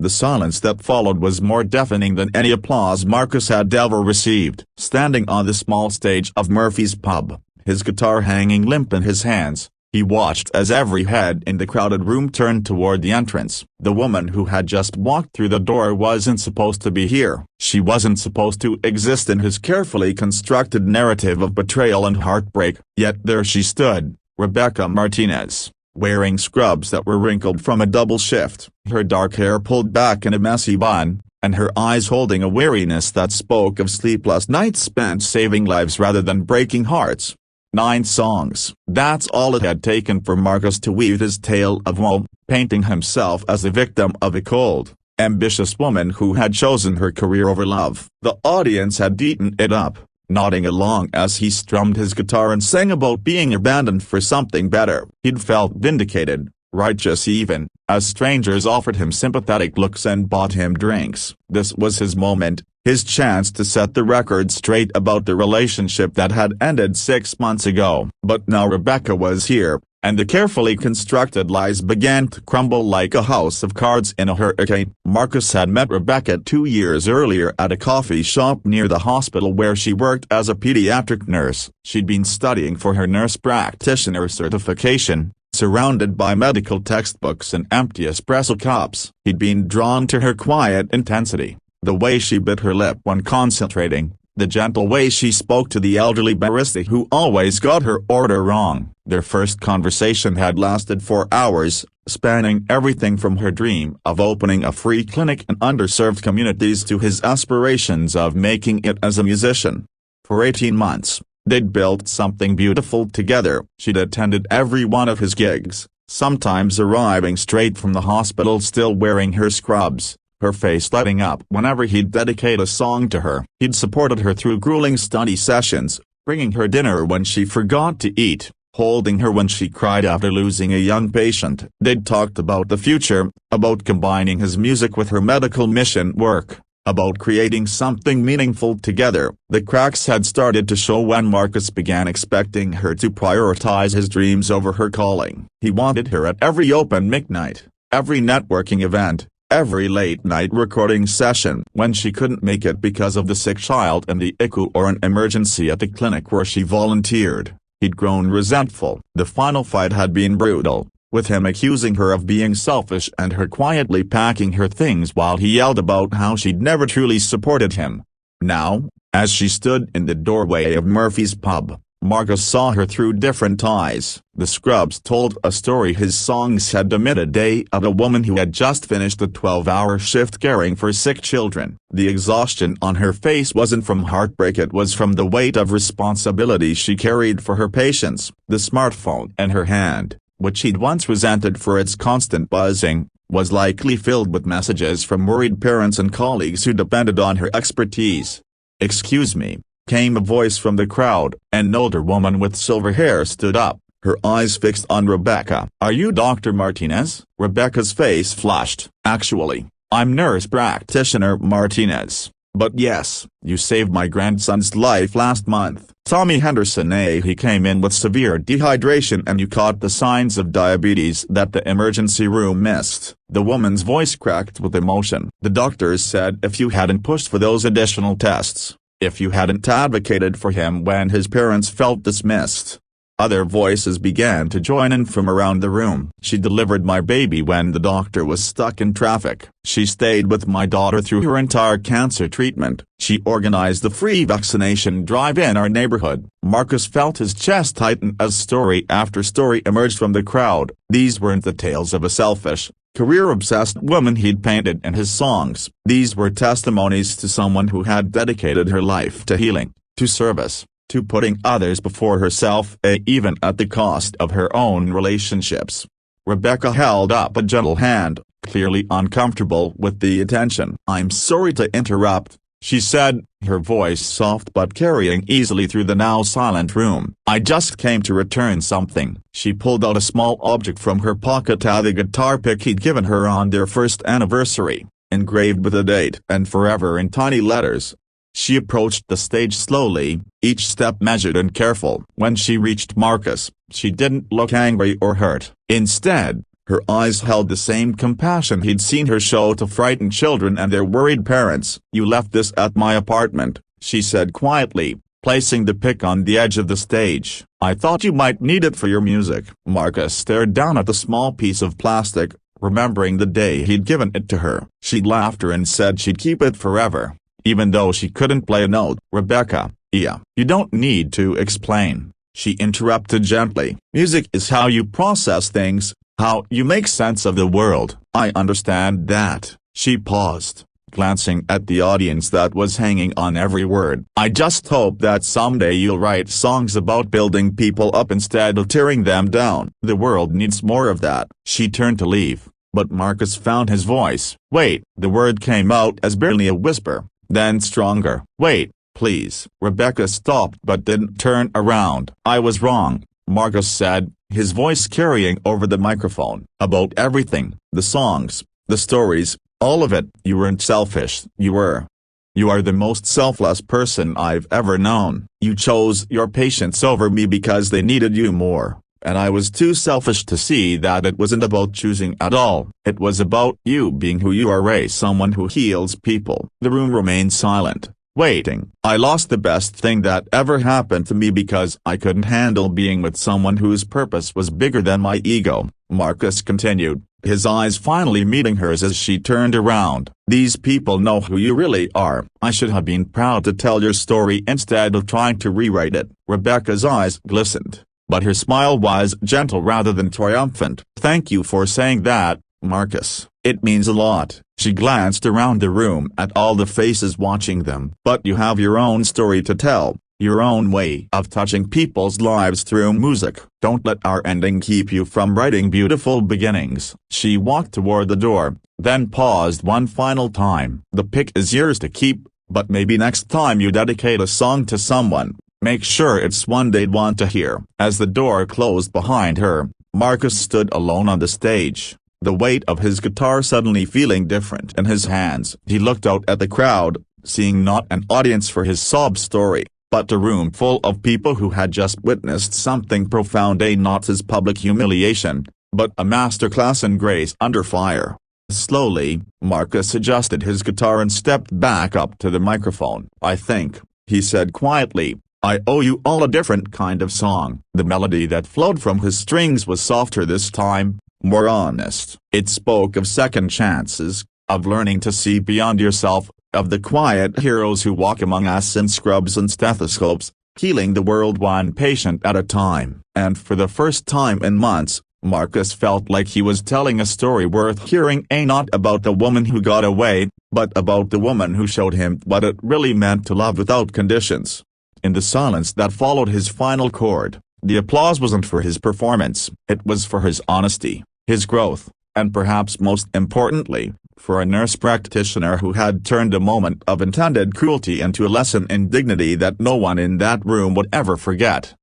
The silence that followed was more deafening than any applause Marcus had ever received. Standing on the small stage of Murphy's pub, his guitar hanging limp in his hands, he watched as every head in the crowded room turned toward the entrance. The woman who had just walked through the door wasn't supposed to be here. She wasn't supposed to exist in his carefully constructed narrative of betrayal and heartbreak. Yet there she stood, Rebecca Martinez, wearing scrubs that were wrinkled from a double shift, her dark hair pulled back in a messy bun, and her eyes holding a weariness that spoke of sleepless nights spent saving lives rather than breaking hearts. 9 songs. That's all it had taken for Marcus to weave his tale of woe, painting himself as the victim of a cold, ambitious woman who had chosen her career over love. The audience had eaten it up, nodding along as he strummed his guitar and sang about being abandoned for something better. He'd felt vindicated, righteous even, as strangers offered him sympathetic looks and bought him drinks. This was his moment, his chance to set the record straight about the relationship that had ended 6 months ago. But now Rebecca was here, and the carefully constructed lies began to crumble like a house of cards in a hurricane. Marcus had met Rebecca 2 years earlier at a coffee shop near the hospital where she worked as a pediatric nurse. She'd been studying for her nurse practitioner certification, surrounded by medical textbooks and empty espresso cups. He'd been drawn to her quiet intensity, the way she bit her lip when concentrating, the gentle way she spoke to the elderly barista who always got her order wrong. Their first conversation had lasted 4 hours, spanning everything from her dream of opening a free clinic in underserved communities to his aspirations of making it as a musician. For 18 months, they'd built something beautiful together. She'd attended every one of his gigs, sometimes arriving straight from the hospital still wearing her scrubs, her face lighting up whenever he'd dedicate a song to her. He'd supported her through grueling study sessions, bringing her dinner when she forgot to eat, holding her when she cried after losing a young patient. They'd talked about the future, about combining his music with her medical mission work, about creating something meaningful together. The cracks had started to show when Marcus began expecting her to prioritize his dreams over her calling. He wanted her at every open mic night, every networking event, every late-night recording session. When she couldn't make it because of the sick child and the ICU or an emergency at the clinic where she volunteered, he'd grown resentful. The final fight had been brutal, with him accusing her of being selfish and her quietly packing her things while he yelled about how she'd never truly supported him. Now, as she stood in the doorway of Murphy's pub, Marcus saw her through different eyes. The scrubs told a story his songs had emitted day of a woman who had just finished a 12-hour shift caring for sick children. The exhaustion on her face wasn't from heartbreak, it was from the weight of responsibility she carried for her patients. The smartphone in her hand, which he'd once resented for its constant buzzing, was likely filled with messages from worried parents and colleagues who depended on her expertise. "Excuse me," came a voice from the crowd. An older woman with silver hair stood up, her eyes fixed on Rebecca. "Are you Dr. Martinez?" Rebecca's face flushed. "Actually, I'm nurse practitioner Martinez. But yes, you saved my grandson's life last month. Tommy Henderson. He came in with severe dehydration and you caught the signs of diabetes that the emergency room missed." The woman's voice cracked with emotion. "The doctors said if you hadn't pushed for those additional tests, if you hadn't advocated for him when his parents felt dismissed." Other voices began to join in from around the room. "She delivered my baby when the doctor was stuck in traffic. She stayed with my daughter through her entire cancer treatment. She organized the free vaccination drive in our neighborhood." Marcus felt his chest tighten as story after story emerged from the crowd. These weren't the tales of a selfish, career-obsessed woman he'd painted in his songs. These were testimonies to someone who had dedicated her life to healing, to service, to putting others before herself, even at the cost of her own relationships. Rebecca held up a gentle hand, clearly uncomfortable with the attention. "I'm sorry to interrupt," she said, her voice soft but carrying easily through the now silent room. "I just came to return something." She pulled out a small object from her pocket, the guitar pick he'd given her on their first anniversary, engraved with a date and forever in tiny letters. She approached the stage slowly, each step measured and careful. When she reached Marcus, she didn't look angry or hurt. Instead, Her eyes held the same compassion he'd seen her show to frightened children and their worried parents. "You left this at my apartment," she said quietly, placing the pick on the edge of the stage. "I thought you might need it for your music." Marcus stared down at the small piece of plastic, remembering the day he'd given it to her. She laughed and said she'd keep it forever, even though she couldn't play a note. "Rebecca, yeah, you don't need to explain," she interrupted gently. "Music is how you process things, how you make sense of the world." "I understand that." She paused, glancing at the audience that was hanging on every word. "I just hope that someday you'll write songs about building people up instead of tearing them down. The world needs more of that." She turned to leave, but Marcus found his voice. "Wait." The word came out as barely a whisper, then stronger. "Wait, please." Rebecca stopped but didn't turn around. "I was wrong," Marcus said, his voice carrying over the microphone. "About everything, the songs, the stories, all of it. You weren't selfish. You are the most selfless person I've ever known. You chose your patients over me because they needed you more, and I was too selfish to see that it wasn't about choosing at all. It was about you being who you are, someone who heals people." The room remained silent, waiting. "I lost the best thing that ever happened to me because I couldn't handle being with someone whose purpose was bigger than my ego," Marcus continued, his eyes finally meeting hers as she turned around. "These people know who you really are. I should have been proud to tell your story instead of trying to rewrite it." Rebecca's eyes glistened, but her smile was gentle rather than triumphant. "Thank you for saying that, Marcus. It means a lot." She glanced around the room at all the faces watching them. "But you have your own story to tell, your own way of touching people's lives through music. Don't let our ending keep you from writing beautiful beginnings." She walked toward the door, then paused one final time. "The pick is yours to keep, but maybe next time you dedicate a song to someone, make sure it's one they'd want to hear." As the door closed behind her, Marcus stood alone on the stage, the weight of his guitar suddenly feeling different in his hands. He looked out at the crowd, seeing not an audience for his sob story, but a room full of people who had just witnessed something profound, not his public humiliation, but a masterclass in grace under fire. Slowly, Marcus adjusted his guitar and stepped back up to the microphone. "I think," he said quietly, "I owe you all a different kind of song." The melody that flowed from his strings was softer this time, more honest. It spoke of second chances, of learning to see beyond yourself, of the quiet heroes who walk among us in scrubs and stethoscopes, healing the world one patient at a time. And for the first time in months, Marcus felt like he was telling a story worth hearing, not about the woman who got away, but about the woman who showed him what it really meant to love without conditions. In the silence that followed his final chord, the applause wasn't for his performance, it was for his honesty, his growth, and perhaps most importantly, for a nurse practitioner who had turned a moment of intended cruelty into a lesson in dignity that no one in that room would ever forget.